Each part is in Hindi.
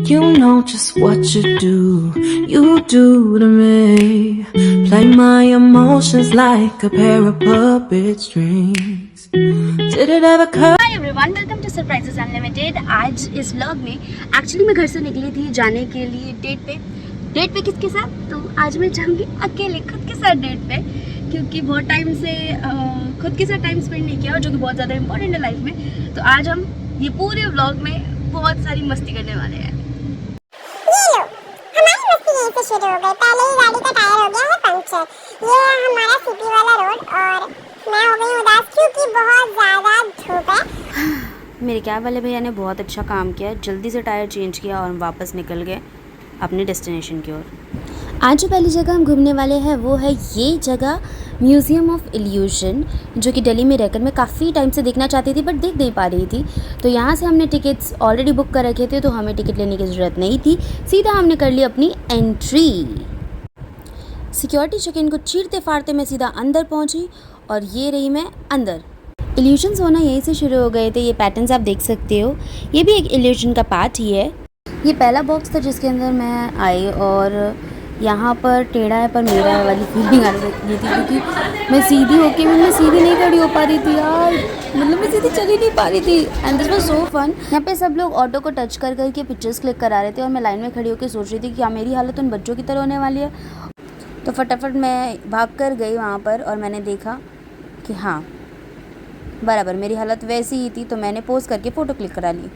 You know just what you do to me. Play my emotions like a pair of puppet strings. Did it ever occur? Hi everyone, welcome to surprises unlimited. आज इस व्लॉग में एक्चुअली मैं घर से निकली थी जाने के लिए डेट पे किसके साथ? तो आज मैं जाऊंगी अकेले खुद के साथ डेट पे, क्योंकि बहुत टाइम से खुद के साथ टाइम स्पेंड नहीं किया, जो कि बहुत ज़्यादा इंपॉर्टेंट है लाइफ में। तो आज हम ये पूरे व्लॉग में बहुत सारी मस्ती करने वाले हैं। से शुरू हो गई। पहले ही गाड़ी का टायर हो गया है पंक्चर। ये है हमारा सिटी वाला रोड और मैं हो गई उदास क्योंकि बहुत ज़्यादा धूप है। मेरे कैब वाले भैया ने बहुत अच्छा काम किया, जल्दी से टायर चेंज किया और हम वापस निकल गए अपने डेस्टिनेशन की ओर। आज जो पहली जगह हम घूमने वाले हैं वो है ये जगह, म्यूज़ियम ऑफ इल्यूशन, जो कि दिल्ली में रहकर मैं काफ़ी टाइम से देखना चाहती थी बट देख नहीं पा रही थी। तो यहाँ से हमने टिकट्स ऑलरेडी बुक कर रखे थे, तो हमें टिकट लेने की ज़रूरत नहीं थी, सीधा हमने कर ली अपनी एंट्री। सिक्योरिटी चेक इन को चीरते फाड़ते मैं सीधा अंदर पहुँची और ये रही मैं अंदर। इल्यूशंस होना यहीं से शुरू हो गए थे। ये पैटर्न्स आप देख सकते हो, ये भी एक इल्यूशन का पार्ट ही है। ये पहला बॉक्स था जिसके अंदर मैं आई और यहाँ पर टेढ़ा है पर मेरा वाली फीलिंग आ रही थी, क्योंकि मैं सीधी होके मैं सीधी नहीं खड़ी हो पा रही थी यार, मतलब मैं सीधी चल ही नहीं पा रही थी। And this was so fun. यहाँ पे सब लोग ऑटो को टच कर करके पिक्चर्स क्लिक करा रहे थे और मैं लाइन में खड़ी होकर सोच रही थी कि क्या मेरी हालत उन बच्चों की तरह होने वाली है। तो फटाफट मैं भाग कर गई वहाँ पर और मैंने देखा कि हाँ बराबर मेरी हालत वैसी ही थी, तो मैंने पोज करके फ़ोटो क्लिक करा ली।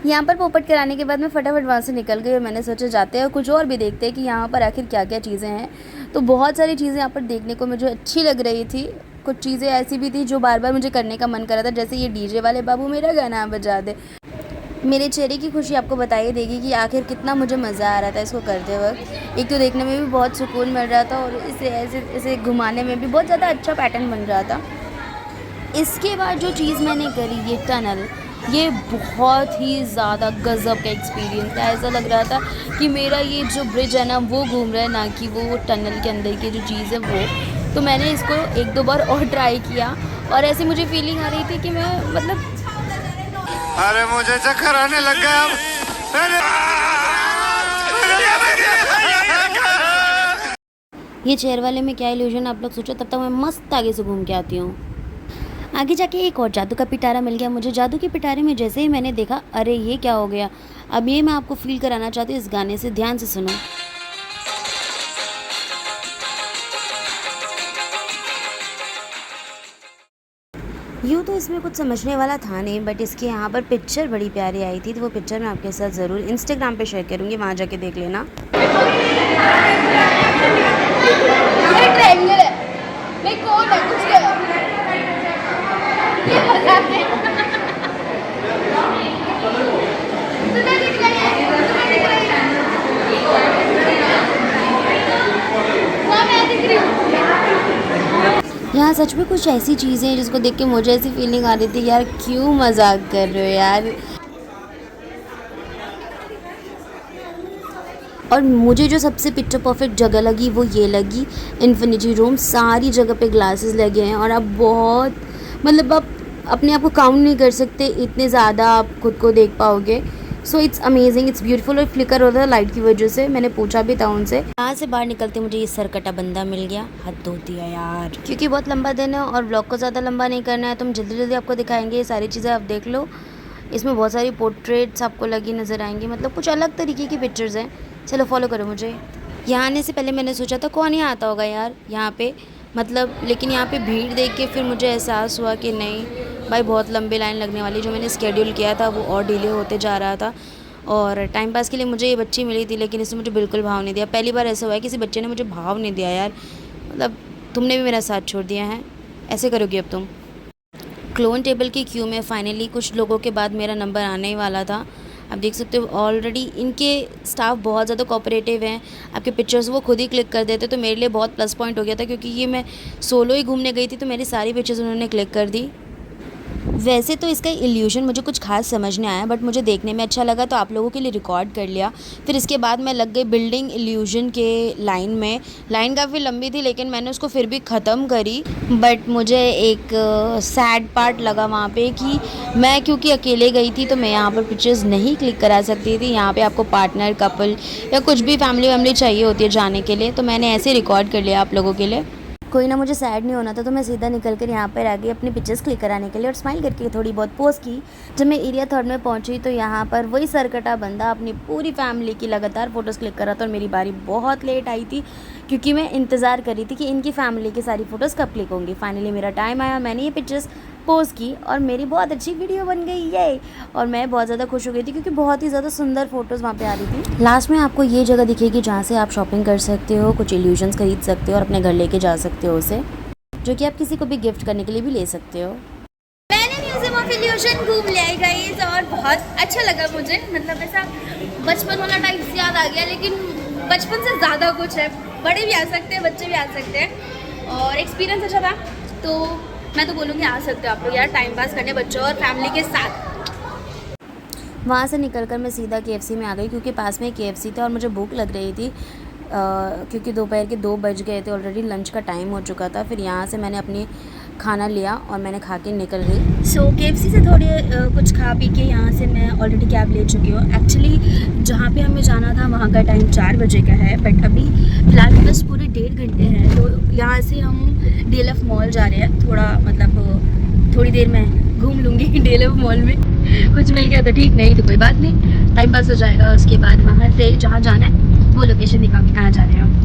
यहाँ पर पोपट कराने के बाद मैं फटाफट वहाँ से निकल गई और मैंने सोचा जाते हैं कुछ और भी देखते हैं कि यहाँ पर आखिर क्या क्या चीज़ें हैं। तो बहुत सारी चीज़ें यहाँ पर देखने को मुझे अच्छी लग रही थी। कुछ चीज़ें ऐसी भी थी जो बार बार मुझे करने का मन कर रहा था, जैसे ये डीजे वाले बाबू मेरा गाना बजा दे। मेरे चेहरे की खुशी आपको बताई देगी कि आखिर कितना मुझे मज़ा आ रहा था इसको करते वक्त। एक तो देखने में भी बहुत सुकून मिल रहा था और इसे ऐसे घुमाने में भी बहुत ज़्यादा अच्छा पैटर्न बन रहा था। इसके बाद जो चीज़ मैंने करी, ये टनल, ये बहुत ही ज़्यादा गज़ब का एक्सपीरियंस था। ऐसा लग रहा था कि मेरा ये जो ब्रिज है ना वो घूम रहा है, ना कि वो टनल के अंदर की जो चीज़ है वो। तो मैंने इसको एक दो बार और ट्राई किया और ऐसे मुझे फीलिंग आ रही थी कि मैं मतलब अरे मुझे चक्कर आने लग गया अब। ये चेयर वाले में क्या इल्यूजन आप लोग सोचो, तब तक मैं मस्त आगे से घूम के आती हूँ। आगे जाके एक और जादू का पिटारा मिल गया मुझे। जादू के पिटारे में जैसे ही मैंने देखा, अरे ये क्या हो गया, अब ये मैं आपको फील कराना चाहती हूँ इस गाने से, ध्यान से सुनो। यूँ तो इसमें कुछ समझने वाला था नहीं, बट इसके यहाँ पर पिक्चर बड़ी प्यारी आई थी, तो वो पिक्चर मैं आपके साथ ज़रूर इंस्टाग्राम पे शेयर करूँगी, वहाँ जाके देख लेना। यहाँ सच में कुछ ऐसी चीज़ें हैं जिसको देख के मुझे ऐसी फीलिंग आ रही थी यार, क्यों मजाक कर रहे हो यार। और मुझे जो सबसे पिक्चर परफेक्ट जगह लगी वो ये लगी, इन्फिनिटी रूम। सारी जगह पे ग्लासेस लगे हैं और आप बहुत मतलब आप अपने आप को काउंट नहीं कर सकते, इतने ज़्यादा आप खुद को देख पाओगे। So it's amazing, it's beautiful. और फ्लिकर हो रहा था लाइट की वजह से, मैंने पूछा भी था उनसे। यहाँ से बाहर निकलते मुझे ये सरकटा बंदा मिल गया, हद धो दिया यार, क्योंकि बहुत लंबा दिन है और व्लॉग को ज़्यादा लंबा नहीं करना है, तो हम जल्दी जल्दी आपको दिखाएंगे ये सारी चीज़ें, आप देख लो। इसमें बहुत सारी पोर्ट्रेट्स आपको लगी नज़र आएंगी, मतलब कुछ अलग तरीके की पिक्चर्स हैं। चलो फॉलो करो मुझे। यहाँ आने से पहले मैंने सोचा था कौन यहाँ आता होगा यार यहाँ पे, मतलब, लेकिन यहाँ पे भीड़ देख के फिर मुझे एहसास हुआ कि नहीं भाई बहुत लंबी लाइन लगने वाली। जो मैंने स्केड्यूल किया था वो और डिले होते जा रहा था और टाइम पास के लिए मुझे ये बच्ची मिली थी, लेकिन इसने मुझे बिल्कुल भाव नहीं दिया। पहली बार ऐसा हुआ है किसी बच्चे ने मुझे भाव नहीं दिया यार, मतलब तुमने भी मेरा साथ छोड़ दिया है, ऐसे करोगी अब तुम। क्लोन टेबल की क्यू में फाइनली कुछ लोगों के बाद मेरा नंबर आने ही वाला था। आप देख सकते हो ऑलरेडी इनके स्टाफ बहुत ज़्यादा कोऑपरेटिव हैं, आपके पिक्चर्स वो खुद ही क्लिक कर देते, तो मेरे लिए बहुत प्लस पॉइंट हो गया था, क्योंकि ये मैं सोलो ही घूमने गई थी तो मेरी सारी पिक्चर्स उन्होंने क्लिक कर दी। वैसे तो इसका इल्यूशन मुझे कुछ खास समझ नहीं आया, बट मुझे देखने में अच्छा लगा तो आप लोगों के लिए रिकॉर्ड कर लिया। फिर इसके बाद मैं लग गई बिल्डिंग इल्यूशन के लाइन में। लाइन काफ़ी लंबी थी लेकिन मैंने उसको फिर भी ख़त्म करी। बट मुझे एक सैड पार्ट लगा वहाँ पे कि मैं क्योंकि अकेले गई थी तो मैं यहाँ पर पिक्चर्स नहीं क्लिक करा सकती थी। यहाँ पे आपको पार्टनर, कपल या कुछ भी फैमिली चाहिए होती है जाने के लिए, तो मैंने ऐसे रिकॉर्ड कर लिया आप लोगों के लिए। कोई ना, मुझे सैड नहीं होना था तो मैं सीधा निकल कर यहाँ पर आ गई अपनी पिक्चर्स क्लिक कराने के लिए और स्माइल करके थोड़ी बहुत पोस्ट की। जब मैं एरिया 3 में पहुँची तो यहाँ पर वही सरकटा बंदा अपनी पूरी फैमिली की लगातार फ़ोटोज़ क्लिक कर रहा था और मेरी बारी बहुत लेट आई थी क्योंकि मैं इंतज़ार कर रही थी कि इनकी फैमिली की सारी फ़ोटोज़ कब क्लिक होंगी। फाइनली मेरा टाइम आया, मैंने ये पिक्चर्स पोस्ट की और मेरी बहुत अच्छी वीडियो बन गई ये। और मैं बहुत ज़्यादा खुश हो गई थी क्योंकि बहुत ही ज़्यादा सुंदर फ़ोटोज़ वहाँ पे आ रही थी। लास्ट में आपको ये जगह दिखेगी जहाँ से आप शॉपिंग कर सकते हो, कुछ इल्यूशंस खरीद सकते हो और अपने घर लेके जा सकते हो उसे, जो कि आप किसी को भी गिफ्ट करने के लिए भी ले सकते हो। मैंने म्यूजियम ऑफ इल्यूशन घूम लिया है गाइस और बहुत अच्छा लगा मुझे। मतलब ऐसा बचपन वाला टाइप याद आ गया, लेकिन बचपन से ज़्यादा कुछ है। बड़े भी आ सकते हैं, बच्चे भी आ सकते हैं और एक्सपीरियंस अच्छा था। तो मैं तो बोलूँगी आ सकते हो आप लोग यार, टाइम पास करने बच्चों और फैमिली के साथ। वहाँ से निकलकर मैं सीधा KFC में आ गई क्योंकि पास में KFC था और मुझे भूख लग रही थी क्योंकि दोपहर के 2 बज गए थे, ऑलरेडी लंच का टाइम हो चुका था। फिर यहाँ से मैंने अपनी खाना लिया और मैंने खा के निकल गई। सो KFC से थोड़े कुछ खा पी के यहाँ से मैं ऑलरेडी कैब ले चुकी हूँ। एक्चुअली जहाँ पे हमें जाना था वहाँ का टाइम 4 बजे का है, बट अभी फ़िलहाल बस पूरे 1.5 घंटे हैं। तो यहाँ से हम DLF मॉल जा रहे हैं। थोड़ा मतलब थोड़ी देर में घूम लूँगी DLF मॉल में। कुछ मिल गया तो ठीक, नहीं तो कोई बात नहीं, टाइम पास हो जाएगा। उसके बाद वहाँ से जहाँ जाना है वो लोकेशन दिखा के कहाँ जा रहे हैं हम।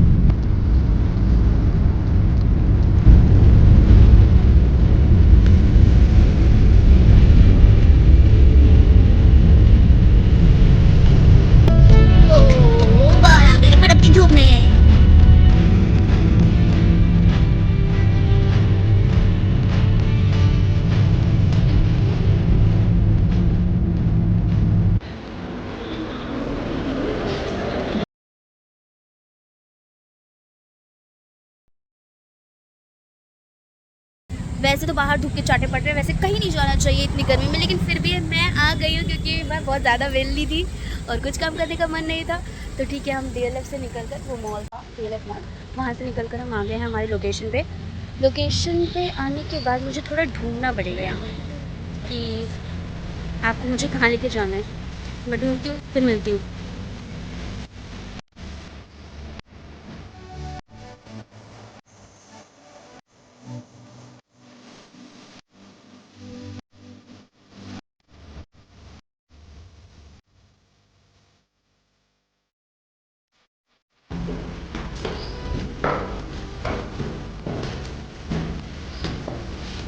वैसे तो बाहर धूप के चाटे पड़ रहे हैं, वैसे कहीं नहीं जाना चाहिए इतनी गर्मी में, लेकिन फिर भी मैं आ गई हूँ क्योंकि मैं बहुत ज़्यादा वेली थी और कुछ काम करने का मन नहीं था। तो ठीक है, हम DLF से निकलकर, वो मॉल था DLF मॉल, वहाँ से निकलकर हम आ गए हैं हमारी लोकेशन पे। लोकेशन पे आने के बाद मुझे थोड़ा ढूंढना पड़ेगा यहाँ कि आपको मुझे कहाँ लेके जाना है। मैं ढूंढती हूँ, फिर मिलती हूँ।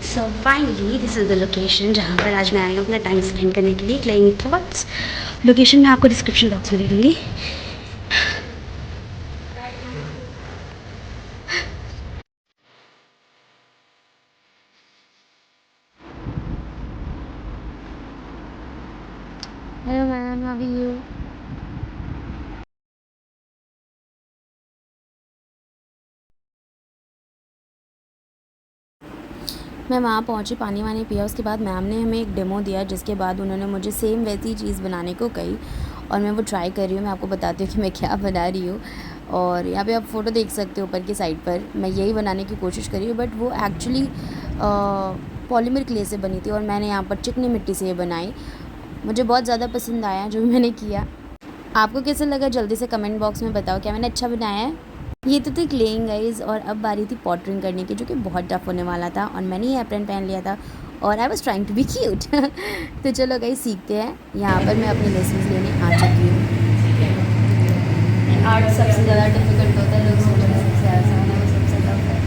So finally this is the location जहाँ पर आज मैं आई हूँ अपना टाइम स्पेंड करने के लिए, प्लेइंग थॉट्स। लोकेशन मैं आपको डिस्क्रिप्शन बॉक्स में दे दूँगी। Hello ma'am, how are you? मैं वहाँ पहुँची, पानी वानी पिया, उसके बाद मैम ने हमें एक डेमो दिया जिसके बाद उन्होंने मुझे सेम वैसी चीज़ बनाने को कही और मैं वो ट्राई कर रही हूँ। मैं आपको बताती हूँ कि मैं क्या बना रही हूँ। और यहाँ पे आप फ़ोटो देख सकते हो ऊपर की साइड पर, मैं यही बनाने की कोशिश कर रही हूँ, बट वो एक्चुअली पॉलीमर क्ले से बनी थी और मैंने यहाँ पर चिकनी मिट्टी से ये बनाई। मुझे बहुत ज़्यादा पसंद आया जो भी मैंने किया। आपको कैसा लगा जल्दी से कमेंट बॉक्स में बताओ, क्या मैंने अच्छा बनाया है? ये तो थी क्लेइंग गाइज और अब बारी थी पॉटरिंग करने की, जो कि बहुत टफ होने वाला था और मैंने ये एप्रन पहन लिया था और I was trying to be cute. तो चलो गाइज सीखते हैं। यहाँ पर मैं अपने लेसन लेने आ चुकी हूँ। आर्ट सबसे ज़्यादा डिफिकल्ट होता है, लोग सोचते हैं सबसे आसान है, वो सबसे टफ है।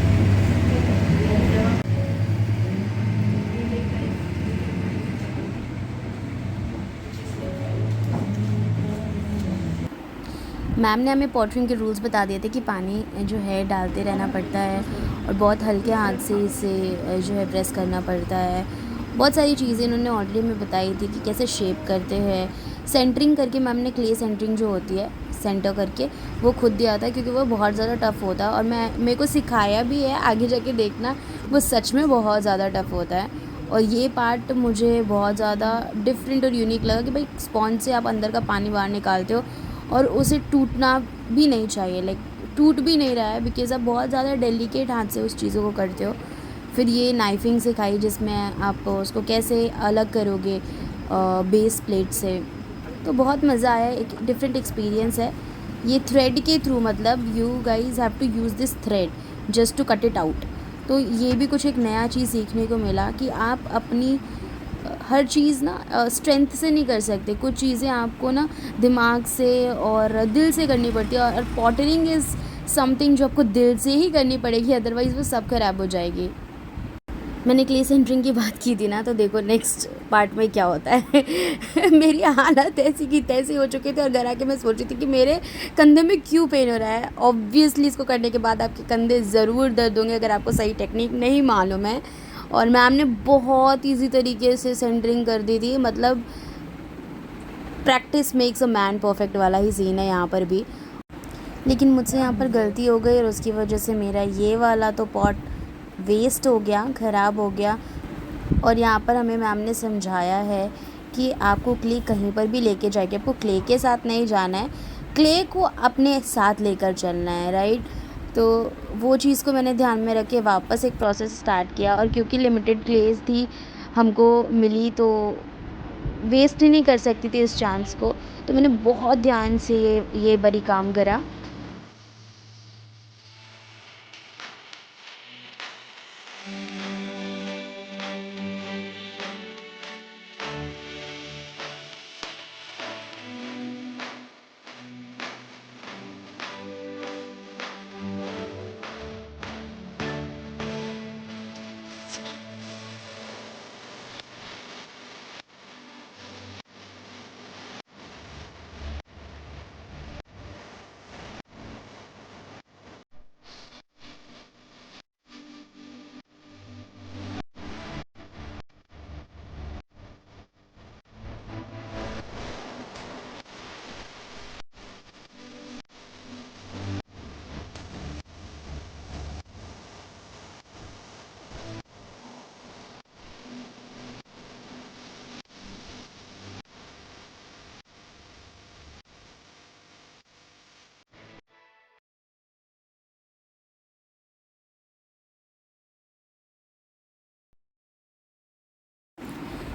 मैम ने हमें पॉटरिंग के रूल्स बता दिए थे कि पानी जो है डालते रहना पड़ता है और बहुत हल्के हाथ से इसे जो है प्रेस करना पड़ता है। बहुत सारी चीज़ें इन्होंने ऑलरेडी हमें बताई थी कि कैसे शेप करते हैं। सेंटरिंग करके मैम ने क्ले सेंटरिंग जो होती है सेंटर करके वो खुद दिया था क्योंकि वो बहुत ज़्यादा टफ़ होता है और मेरे को सिखाया भी है, आगे जाके देखना वो सच में बहुत ज़्यादा टफ़ होता है। और ये पार्ट मुझे बहुत ज़्यादा डिफरेंट और यूनिक लगा कि भाई स्पॉन्ज से आप अंदर का पानी बाहर निकालते हो और उसे टूटना भी नहीं चाहिए, लाइक टूट भी नहीं रहा है बिकॉज़ आप बहुत ज़्यादा डेलिकेट हाथ से उस चीज़ों को करते हो। फिर ये नाइफिंग सिखाई जिसमें आप उसको कैसे अलग करोगे बेस प्लेट से, तो बहुत मज़ा आया, एक डिफरेंट एक्सपीरियंस है। ये थ्रेड के थ्रू, मतलब you guys have to use this thread just to cut it out. तो ये भी कुछ एक नया चीज़ सीखने को मिला कि आप अपनी हर चीज़ ना स्ट्रेंथ से नहीं कर सकते, कुछ चीज़ें आपको ना दिमाग से और दिल से करनी पड़ती है, और पॉटरिंग इज़ समथिंग जो आपको दिल से ही करनी पड़ेगी, अदरवाइज़ वो सब खराब हो जाएगी। मैंने क्ले सेंटरिंग की बात की थी ना, तो देखो नेक्स्ट पार्ट में क्या होता है। मेरी हालत ऐसी की तैसी हो चुकी थी और घर आके मैं सोच रही थी कि मेरे कंधे में क्यों पेन हो रहा है। ऑब्वियसली इसको करने के बाद आपके कंधे ज़रूर दर्द होंगे अगर आपको सही टेक्निक नहीं मालूम है। और मैम ने बहुत ईजी तरीके से सेंटरिंग कर दी थी, मतलब practice makes a man perfect वाला ही सीन है यहाँ पर भी। लेकिन मुझसे यहाँ पर गलती हो गई और उसकी वजह से मेरा ये वाला तो पॉट वेस्ट हो गया, ख़राब हो गया। और यहाँ पर हमें मैम ने समझाया है कि आपको क्ले कहीं पर भी लेके जाएगी, आपको क्ले के साथ नहीं जाना है, क्ले को अपने साथ लेकर चलना है, राइट। तो वो चीज़ को मैंने ध्यान में रख के वापस एक प्रोसेस स्टार्ट किया, और क्योंकि लिमिटेड क्लेज थी हमको मिली तो वेस्ट ही नहीं कर सकती थी इस चांस को, तो मैंने बहुत ध्यान से ये बड़ी काम करा।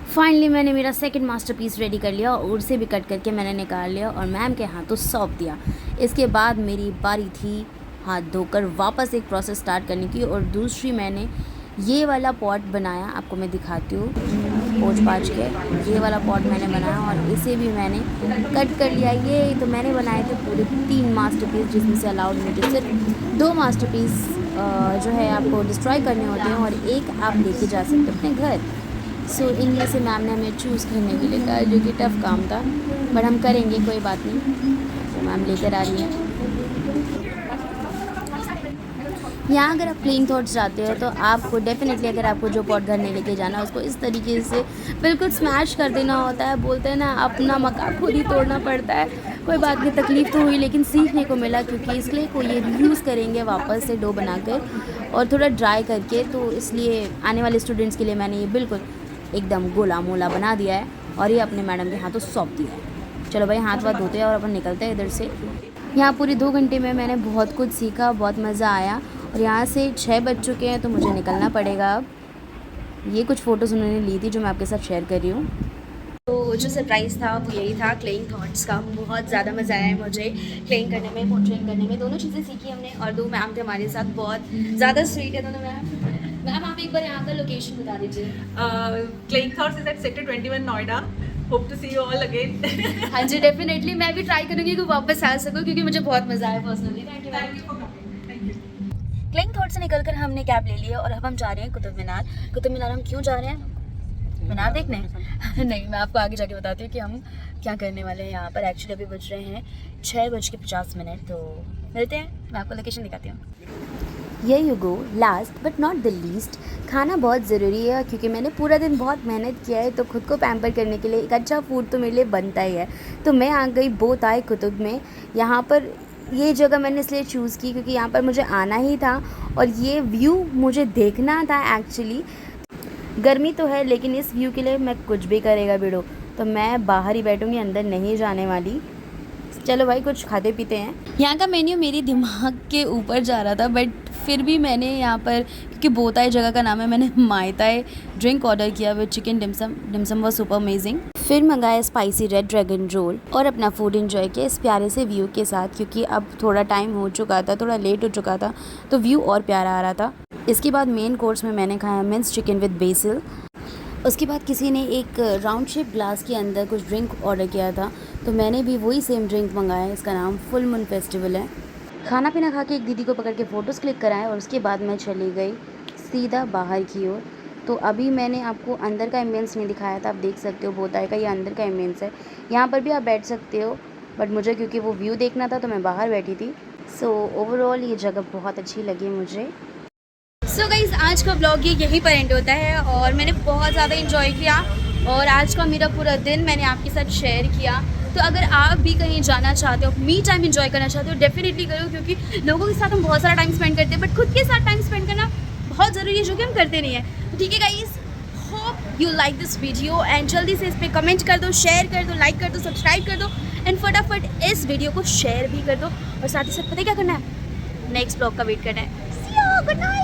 फाइनली मैंने मेरा सेकंड मास्टरपीस रेडी कर लिया और उसे भी कट करके मैंने निकाल लिया और मैम के हाथों सौंप दिया। इसके बाद मेरी बारी थी हाथ धोकर वापस एक प्रोसेस स्टार्ट करने की, और दूसरी मैंने ये वाला पॉट बनाया, आपको मैं दिखाती हूँ पोंछ पाछ के। ये वाला पॉट मैंने बनाया और इसे भी मैंने कट कर लिया। ये तो मैंने बनाए थे पूरे 3 मास्टरपीस, जिसमें से अलाउड मुझे सिर्फ 2 मास्टरपीस जो है आपको डिस्ट्रॉय करने होते हैं और एक आप लेके जा सकते अपने घर। सो इनमें से मैम ने हमें चूज़ करने के लिए कहा, जो कि टफ़ काम था, बट हम करेंगे, कोई बात नहीं। तो मैम लेकर आ रही है। यहाँ अगर आप प्लेइंग थॉट्स चाहते हो तो आपको डेफिनेटली, अगर आपको जो पॉट घर नहीं लेके जाना उसको इस तरीके से बिल्कुल स्मैश कर देना होता है। बोलते हैं ना, अपना मकान खुद ही तोड़ना पड़ता है। कोई बात नहीं, तकलीफ़ तो हुई लेकिन सीखने को मिला, क्योंकि इसलिए को ये यूज़ करेंगे वापस से डो बनाकर और थोड़ा ड्राई करके। तो इसलिए आने वाले स्टूडेंट्स के लिए मैंने ये बिल्कुल एकदम गोला मोला बना दिया है और ये अपने मैडम के हाथों सौंप दिया है। चलो भाई, हाथ वाथ धोते हैं और अपन निकलते हैं इधर से। यहाँ पूरे 2 घंटे में मैंने बहुत कुछ सीखा, बहुत मज़ा आया। और यहाँ से 6 बज चुके हैं तो मुझे निकलना पड़ेगा अब। ये कुछ फ़ोटोज़ उन्होंने ली थी जो मैं आपके साथ शेयर कर रही हूँ। तो जो सरप्राइज़ था वो यही था, क्लेइंग थॉट्स का। बहुत ज़्यादा मज़ा आया है मुझे क्लेइंग करने में, पोर्ट्रेट करने में, दोनों चीज़ें सीखी हमने। और 2 मैम थे हमारे साथ, बहुत ज़्यादा स्वीट है दोनों मैम। मैम आप एक बार यहाँ का लोकेशन बता दीजिए। Playing Thoughts is at Sector 21 Noida. Hope to see you all again. हाँ जी, डेफिनेटली मैं भी ट्राई करूँगी कि वापस आ सकूँ, क्योंकि मुझे बहुत मज़ा आया personally. Thank you Thank you for coming. Thank you. क्लेइंग थॉट से निकलकर हमने कैब ले लिया और अब हम जा रहे हैं कुतुब मीनार। कुतुब मीनार हम क्यों जा रहे हैं? मीनार देखने? नहीं, मैं आपको आगे जाके बताती हूँ कि हम क्या करने वाले हैं यहाँ पर। एक्चुअली अभी बज रहे हैं 6:50, तो मिलते हैं, मैं आपको लोकेशन दिखाती हूँ। Here you go, last but not the least, खाना बहुत ज़रूरी है, क्योंकि मैंने पूरा दिन बहुत मेहनत किया है, तो खुद को पैम्पर करने के लिए एक अच्छा फूड तो मेरे लिए बनता ही है। तो मैं आ गई बोथ आई कुतुब में। यहाँ पर ये जगह मैंने इसलिए चूज़ की क्योंकि यहाँ पर मुझे आना ही था और ये व्यू मुझे देखना था एक्चुअली। गर्मी तो है लेकिन इस व्यू के लिए मैं कुछ भी करेगा भिड़ो, तो मैं बाहर ही बैठूँगी, अंदर नहीं जाने वाली। चलो भाई कुछ खाते पीते हैं। यहाँ का मेन्यू मेरी दिमाग के ऊपर जा रहा था, बट फिर भी मैंने यहाँ पर, क्योंकि बोताई जगह का नाम है, मैंने मायताई ड्रिंक ऑर्डर किया with chicken dim sum. Dim sum was super amazing. फिर मंगाया स्पाइसी रेड ड्रैगन रोल और अपना फूड एंजॉय किया इस प्यारे से व्यू के साथ, क्योंकि अब थोड़ा टाइम हो चुका था, थोड़ा लेट हो चुका था, तो व्यू और प्यारा आ रहा था। इसके बाद मेन कोर्स में मैंने खाया मिन्स चिकन विद बेसिल। उसके बाद किसी ने एक राउंड शेप ग्लास के अंदर कुछ ड्रिंक ऑर्डर किया था, तो मैंने भी वही सेम ड्रिंक मंगाया। इसका नाम फुल मून फेस्टिवल है। खाना पीना खा के एक दीदी को पकड़ के फ़ोटोज़ क्लिक कराए और उसके बाद मैं चली गई सीधा बाहर की ओर। तो अभी मैंने आपको अंदर का एम्बियंस नहीं दिखाया था, आप देख सकते हो बोताई का ये अंदर का एम्बियंस है। यहाँ पर भी आप बैठ सकते हो, बट मुझे क्योंकि वो व्यू देखना था तो मैं बाहर बैठी थी। सो ओवरऑल ये जगह बहुत अच्छी लगी मुझे। सो गाइज़ आज का व्लॉग ये यहीं पर एंड होता है और मैंने बहुत ज़्यादा इन्जॉय किया और आज का मेरा पूरा दिन मैंने आपके साथ शेयर किया। तो अगर आप भी कहीं जाना चाहते हो, मी टाइम एंजॉय करना चाहते हो, डेफिनेटली करो, क्योंकि लोगों के साथ हम बहुत सारा टाइम स्पेंड करते हैं, बट खुद के साथ टाइम स्पेंड करना बहुत ज़रूरी है, जो कि हम करते नहीं हैं। तो ठीक है guys, hope you like this video and जल्दी से इस पर कमेंट कर दो, शेयर कर दो, लाइक कर दो, सब्सक्राइब कर दो एंड फटाफट इस वीडियो को शेयर भी कर दो। और साथ ही साथ पता क्या करना है, नेक्स्ट ब्लॉग का वेट करना है। सी यू, गुड नाइट।